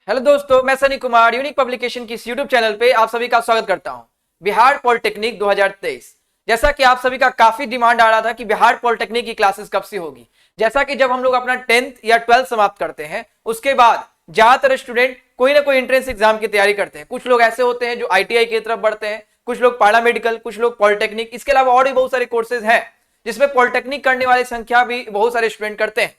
Hello दोस्तों, मैं Sunny Kumar unique publication की इस यूट्यूब चैनल पे आप सभी का स्वागत करता हूं। बिहार पॉलिटेक्निक 2023, जैसा कि आप सभी का काफी डिमांड आ रहा था कि बिहार पॉलिटेक्निक की क्लासेस कब से होगी। जैसा कि जब हम लोग अपना 10th या 12th समाप्त करते हैं उसके बाद ज्यादातर स्टूडेंट कोई ना कोई एंट्रेंस एग्जाम की तैयारी करते हैं। कुछ लोग ऐसे होते हैं जो ITI की तरफ बढ़ते हैं, कुछ लोग पैरामेडिकल, कुछ लोग पॉलिटेक्निक। इसके अलावा और भी बहुत सारे कोर्सेज हैं जिसमें पॉलिटेक्निक करने वाली संख्या भी बहुत सारे स्टूडेंट करते हैं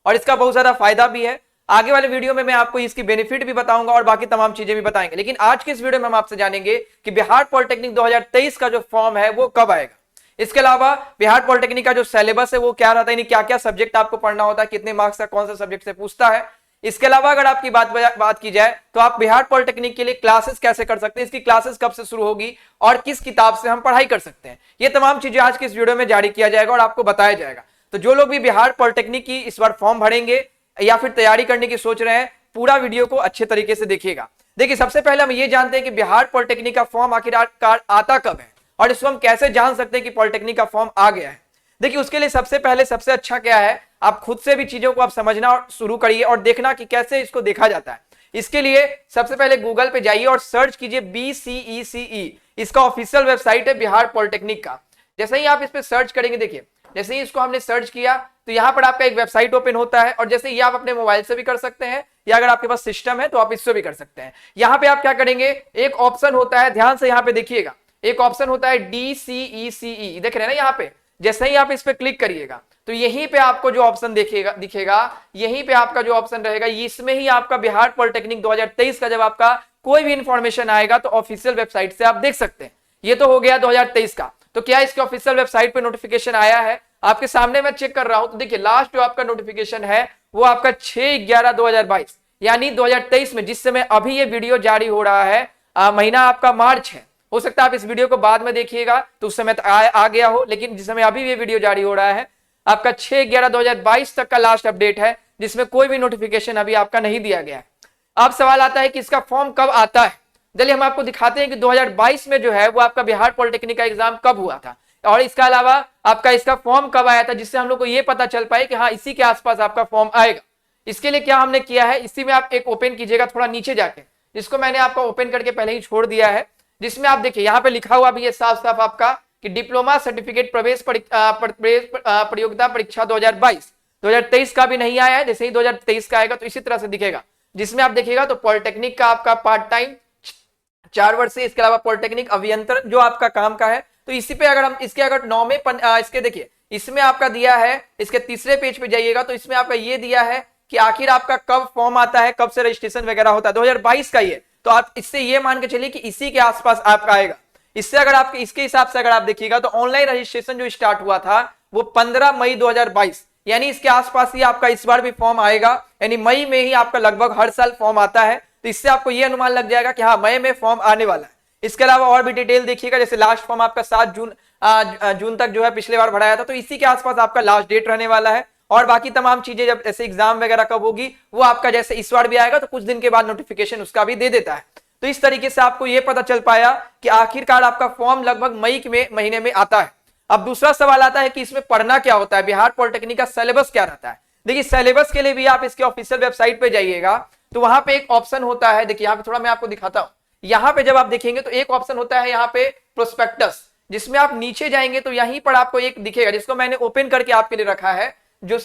और इसका बहुत ज्यादा फायदा भी है। आगे वाले वीडियो में मैं आपको इसकी बेनिफिट भी बताऊंगा और बाकी तमाम चीजें भी बताएंगे। लेकिन आज के इस वीडियो में हम आपसे जानेंगे कि बिहार पॉलिटेक्निक 2023 का जो फॉर्म है वो कब आएगा। इसके अलावा बिहार पॉलिटेक्निक का जो सिलेबस है वो क्या रहता है, यानी क्या क्या सब्जेक्ट आपको पढ़ना होता है, कितने मार्क्स का कौन सा सब्जेक्ट से पूछता है। इसके अलावा अगर आपकी बात की जाए तो आप बिहार पॉलिटेक्निक के लिए क्लासेस कैसे कर सकते हैं, इसकी क्लासेस कब से शुरू होगी और किस किताब से हम पढ़ाई कर सकते हैं, ये तमाम चीजें आज के इस वीडियो में जारी किया जाएगा और आपको बताया जाएगा। तो जो लोग भी बिहार पॉलिटेक्निक की इस बार फॉर्म भरेंगे या फिर तैयारी करने की सोच रहे हैं, पूरा वीडियो को अच्छे तरीके से देखिएगा। देखिए, सबसे पहले हम ये जानते हैं कि बिहार पॉलिटेक्निक का फॉर्म आखिरकार आता कब है और इसको हम कैसे जान सकते हैं कि पॉलिटेक्निक का फॉर्म आ गया है। देखिए, उसके लिए सबसे पहले सबसे अच्छा क्या है, आप खुद से भी चीजों को आप समझना शुरू करिए और देखना कि कैसे इसको देखा जाता है। इसके लिए सबसे पहले गूगल पे जाइए और सर्च कीजिए BCECE, इसका ऑफिशियल वेबसाइट है बिहार पॉलिटेक्निक का। जैसे ही आप इस पे सर्च करेंगे, देखिए जैसे ही इसको हमने सर्च किया तो यहाँ पर आपका एक वेबसाइट ओपन होता है और जैसे ये आप अपने मोबाइल से भी कर सकते हैं या अगर आपके पास सिस्टम है तो आप इससे भी कर सकते हैं। यहाँ पे आप क्या करेंगे, एक ऑप्शन होता है, ध्यान से यहाँ पे देखिएगा, एक ऑप्शन होता है DCECE, देख रहे हैं ना यहाँ पे। जैसे ही आप इस पे क्लिक करिएगा तो यहीं पे आपको जो ऑप्शन दिखेगा, यहीं पे आपका जो ऑप्शन रहेगा, इसमें ही आपका बिहार पॉलिटेक्निक 2023 का जब आपका कोई भी इंफॉर्मेशन आएगा तो ऑफिशियल वेबसाइट से आप देख सकते हैं। ये तो हो गया 2023 का। तो क्या इसके ऑफिशियल वेबसाइट पे नोटिफिकेशन आया है आपके सामने, मैं चेक कर रहा हूं। तो देखिए, लास्ट जो आपका नोटिफिकेशन है वो आपका 6/11/2022 यानी 2023 में, जिस समय अभी ये वीडियो जारी हो रहा है, महीना आपका मार्च है। हो सकता है आप इस वीडियो को बाद में देखिएगा तो उस समय आ गया हो, लेकिन जिस समय अभी ये वीडियो जारी हो रहा है आपका 6/11/2022 तक का लास्ट अपडेट है, जिसमें कोई भी नोटिफिकेशन अभी आपका नहीं दिया गया है। अब सवाल आता है कि इसका फॉर्म कब आता है। चलिए हम आपको दिखाते हैं कि 2022 में जो है वो आपका बिहार पॉलिटेक्निक का एग्जाम कब हुआ था और इसके अलावा आपका इसका फॉर्म कब आया था, जिससे हम लोग को ये पता चल पाए कि हाँ इसी के आसपास आपका फॉर्म आएगा। इसके लिए क्या हमने किया है, इसी में आप एक ओपन कीजिएगा थोड़ा नीचे जाके, जिसको मैंने आपका ओपन करके पहले ही छोड़ दिया है, जिसमें आप देखिए यहाँ पे लिखा हुआ भी है साफ साफ आपका कि डिप्लोमा सर्टिफिकेट प्रवेश प्रतियोगिता परीक्षा 2023 का भी नहीं आया है। जैसे ही 2023 का आएगा तो इसी तरह से दिखेगा, जिसमें आप देखिएगा तो पॉलिटेक्निक का आपका पार्ट टाइम 4 वर्ष से, इसके अलावा पॉलिटेक्निक अभियंत्रण जो आपका काम का है। तो इसी पे अगर हम इसके अगर 9वें इसके देखिए इसमें आपका दिया है, इसके तीसरे पेज पे जाइएगा तो इसमें आपका ये दिया है कि आखिर आपका कब फॉर्म आता है, कब से रजिस्ट्रेशन वगैरह होता है, 2022 का ये। तो आप इससे ये मान के चलिए कि इसी के आसपास आपका आएगा। इससे अगर आपके इसके हिसाब से अगर आप देखिएगा तो ऑनलाइन रजिस्ट्रेशन जो स्टार्ट हुआ था वो 15 मई 2022, यानी इसके आसपास ही आपका इस बार भी फॉर्म आएगा, यानी मई में ही आपका लगभग हर साल फॉर्म आता है। तो इससे आपको ये अनुमान लग जाएगा कि हाँ मई में फॉर्म आने वाला है। इसके अलावा और भी डिटेल देखिएगा, जैसे लास्ट फॉर्म आपका 7 जून तक जो है पिछले बार भराया था, तो इसी के आसपास आपका लास्ट डेट रहने वाला है। और बाकी तमाम चीजें जब ऐसे एग्जाम वगैरह कब होगी वो आपका जैसे इस बार भी आएगा तो कुछ दिन के बाद नोटिफिकेशन उसका भी दे देता है। तो इस तरीके से आपको ये पता चल पाया कि आखिरकार आपका फॉर्म लगभग मई के महीने में आता है। अब दूसरा सवाल आता है कि इसमें पढ़ना क्या होता है, बिहार पॉलिटेक्निक का सिलेबस क्या रहता है। देखिए, सिलेबस के लिए भी आप इसके ऑफिशियल वेबसाइट पे जाइएगा तो वहां पे एक ऑप्शन होता है, देखिए यहाँ पे थोड़ा मैं आपको दिखाता हूं। यहाँ पे जब आप देखेंगे तो एक ऑप्शन होता है यहाँ पे प्रोस्पेक्टस, जिसमें आप नीचे जाएंगे तो यहीं पर आपको एक दिखेगा, जिसको मैंने ओपन करके आपके लिए रखा है, जो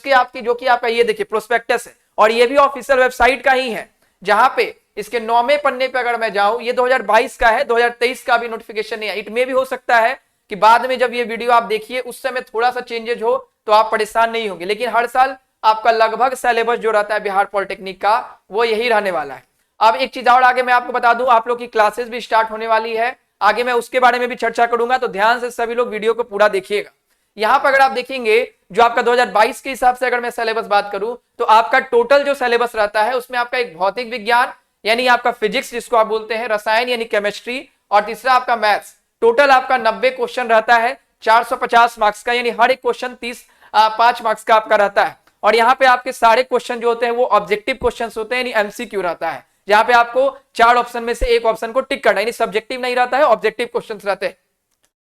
कि आपका ये देखिए प्रोस्पेक्टस है और ये भी ऑफिशियल वेबसाइट का ही है। जहां पे इसके 9वें पन्ने पे अगर मैं जाऊं, ये 2022 का है, 2023 का भी नोटिफिकेशन नहीं है। इट में भी हो सकता है कि बाद में जब ये वीडियो आप देखिए उस समय थोड़ा सा चेंजेस हो तो आप परेशान नहीं होंगे, लेकिन हर साल आपका लगभग सिलेबस जो रहता है बिहार पॉलिटेक्निक का वो यही रहने वाला है। अब एक चीज और आगे मैं आपको बता दूं, आप लोग की क्लासेस भी स्टार्ट होने वाली है, आगे मैं उसके बारे में भी चर्चा करूंगा, तो ध्यान से सभी लोग वीडियो को पूरा देखिएगा। यहाँ पर अगर आप देखेंगे जो आपका 2022 के हिसाब से अगर मैं सिलेबस बात करूं तो आपका टोटल जो सिलेबस रहता है उसमें आपका एक भौतिक विज्ञान यानी आपका फिजिक्स जिसको आप बोलते हैं, रसायन यानी केमिस्ट्री, और तीसरा आपका मैथ्स। टोटल आपका 90 क्वेश्चन रहता है 450 मार्क्स का, यानी हर एक क्वेश्चन 5 मार्क्स का आपका रहता है। और यहाँ पे आपके सारे क्वेश्चन जो होते हैं वो ऑब्जेक्टिव क्वेश्चन होते हैं, यानी MCQ रहता है, जहां पे आपको 4 ऑप्शन में से एक ऑप्शन को टिक करना, यानी सब्जेक्टिव नहीं रहता है, ऑब्जेक्टिव क्वेश्चन रहते हैं।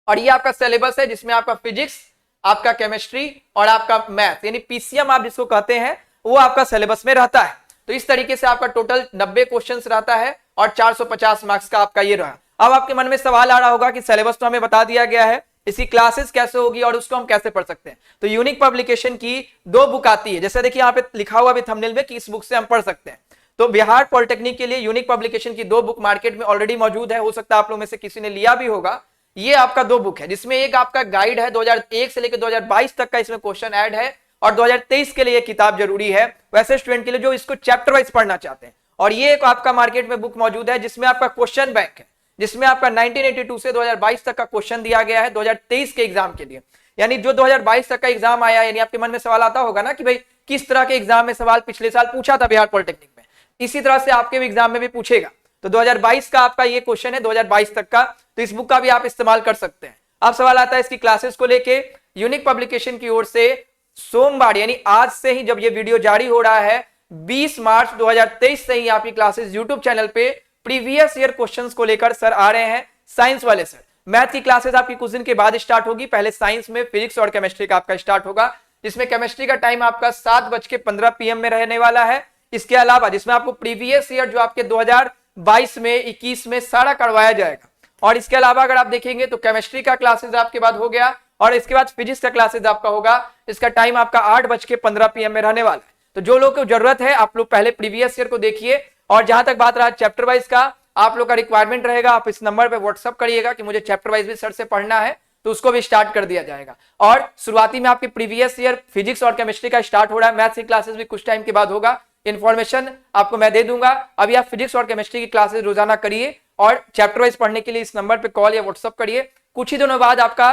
और ये आपका सिलेबस है जिसमें आपका फिजिक्स, आपका केमिस्ट्री और आपका मैथ यानी PCM आप जिसको कहते हैं वो आपका सिलेबस में रहता है। तो इस तरीके से आपका टोटल 90 क्वेश्चंस रहता है और 450 मार्क्स का आपका ये रहा। अब आपके मन में सवाल आ रहा होगा कि सिलेबस तो हमें बता दिया गया है, इसकी क्लासेस कैसे होगी और उसको हम कैसे पढ़ सकते हैं। तो यूनिक पब्लिकेशन की 2 बुक आती है, जैसे देखिए यहाँ पे लिखा हुआ भी थंबनेल में कि इस बुक से हम पढ़ सकते हैं। तो बिहार पॉलिटेक्निक के लिए यूनिक पब्लिकेशन की 2 बुक मार्केट में ऑलरेडी मौजूद है, हो सकता है आप लोग में से किसी ने लिया भी होगा। ये आपका 2 बुक है, जिसमें एक आपका गाइड है 2001 से लेकर 2022 तक का, इसमें क्वेश्चन ऐड है, और 2023 के लिए किताब जरूरी है वैसे स्टूडेंट के लिए जो इसको चैप्टर वाइज पढ़ना चाहते हैं। और ये एक आपका मार्केट में बुक मौजूद है जिसमें आपका क्वेश्चन बैंक है, जिसमें आपका 1982 से 2022 तक का क्वेश्चन दिया गया है 2023 के एग्जाम के लिए। यानी जो 2022 तक का एग्जाम आया, यानी आपके मन में सवाल आता होगा ना कि भाई किस तरह के एग्जाम में सवाल पिछले साल पूछा था बिहार पॉलिटेक्निक में, इसी तरह से आपके एग्जाम में भी पूछेगा। तो 2022 का आपका ये क्वेश्चन है 2022 तक का, तो इस बुक का भी आप इस्तेमाल कर सकते हैं। अब सवाल आता है इसकी क्लासेस को लेके। यूनिक पब्लिकेशन की ओर से सोमवार यानी आज से ही, जब ये वीडियो जारी हो रहा है 20 मार्च 2023 से ही आपकी क्लासेस यूट्यूब चैनल पे प्रीवियस ईयर क्वेश्चंस को लेकर सर आ रहे हैं। साइंस वाले सर, मैथ की क्लासेस आपकी कुछ दिन के बाद स्टार्ट होगी। पहले साइंस में फिजिक्स और केमिस्ट्री का आपका स्टार्ट होगा, जिसमें केमिस्ट्री का टाइम आपका 7:15 PM में रहने वाला है। इसके अलावा जिसमें आपको प्रीवियस ईयर जो आपके 2022 में 21 में सारा करवाया जाएगा। और इसके अलावा अगर आप देखेंगे तो केमिस्ट्री का क्लासेस आपके बाद हो गया, और इसके बाद फिजिक्स का क्लासेस आपका होगा। इसका टाइम आपका 8:15 PM में रहने वाला है। तो जो लोग को जरूरत है आप लोग पहले प्रीवियस ईयर को देखिए। और जहां तक बात रहा चैप्टर वाइज का, आप लोग का रिक्वायरमेंट रहेगा, आप इस नंबर पे व्हाट्सअप करिएगा कि मुझे चैप्टर वाइज भी सर से पढ़ना है, तो उसको भी स्टार्ट कर दिया जाएगा। और शुरुआती में आपके प्रीवियस ईयर फिजिक्स और केमिस्ट्री का स्टार्ट हो रहा है, मैथ्स की क्लासेस भी कुछ टाइम के बाद होगा। इन्फॉर्मेशन आपको मैं दे दूंगा। अभी आप फिजिक्स और केमिस्ट्री की क्लासेस रोजाना करिए, और चैप्टर वाइज पढ़ने के लिए इस नंबर पे कॉल या व्हाट्सअप करिए। कुछ ही दिनों बाद आपका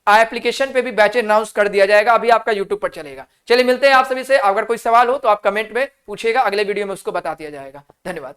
एप्लीकेशन पे भी बैच अनाउंस कर दिया जाएगा, अभी आपका यूट्यूब पर चलेगा। चलिए मिलते हैं आप सभी से। अगर कोई सवाल हो तो आप कमेंट में पूछिएगा, अगले वीडियो में उसको बता दिया जाएगा। धन्यवाद।